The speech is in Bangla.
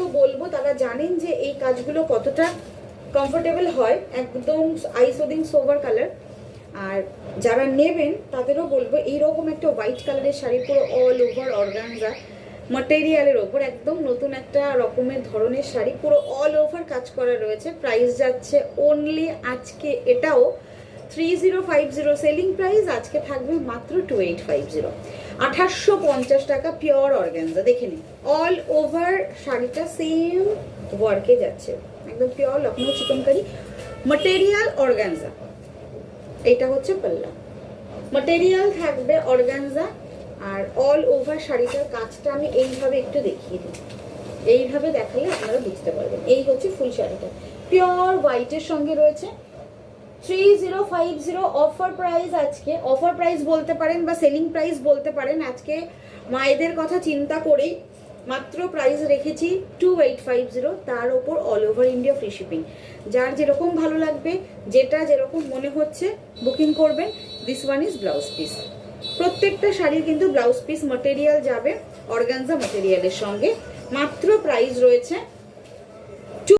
তো বলবো, তারা জানেন যে এই কাজগুলো কতটা কমফোর্টেবল হয়, একদম আইসোদিং সোভার কালার। আর যারা নেবেন তাদেরও বলবো এইরকম একটা হোয়াইট কালারের শাড়ি পুরো অল ওভার অর্গানজা ম্যাটেরিয়ালের ওপর একদম নতুন একটা রকমের ধরনের শাড়ি, পুরো অল ওভার কাজ করা রয়েছে। প্রাইস যাচ্ছে অনলি আজকে এটাও 3050, সেলিং প্রাইস আজকে থাকবে মাত্র 2850, 2850 টাকা পিওর অর্গানজা। দেখে নিন অল ওভার শাড়িটা সেম ওয়ার্কে যাচ্ছে, একদম pure Lucknow chikankari material organza. এটা হচ্ছে পাল্লা, ম্যাটেরিয়াল থাকবে অর্গানজা। আর অল ওভার শাড়িটার কাজটা আমি এইভাবে একটু দেখিয়ে দিই, এইভাবে দেখালে আপনারা বুঝতে পারবেন। এই হচ্ছে ফুল শাড়িটা, পিওর হোয়াইটের সঙ্গে রয়েছে 3050 অফার প্রাইস। আজকে অফার প্রাইস বলতে পারেন বা সেলিং প্রাইস বলতে পারেন, আজকে মায়েদের কথা চিন্তা করেই মাত্র প্রাইস রেখেছি 2850, তার ওপর all over India free shipping. যার যেরকম ভালো লাগবে, যেটা যেরকম মনে হচ্ছে বুকিং করবেন। This one is blouse piece, প্রত্যেকটা শাড়ির কিন্তু ব্লাউজ পিস ম্যাটেরিয়াল যাবে অর্গানজা ম্যাটেরিয়ালের সঙ্গে। মাত্র প্রাইস রয়েছে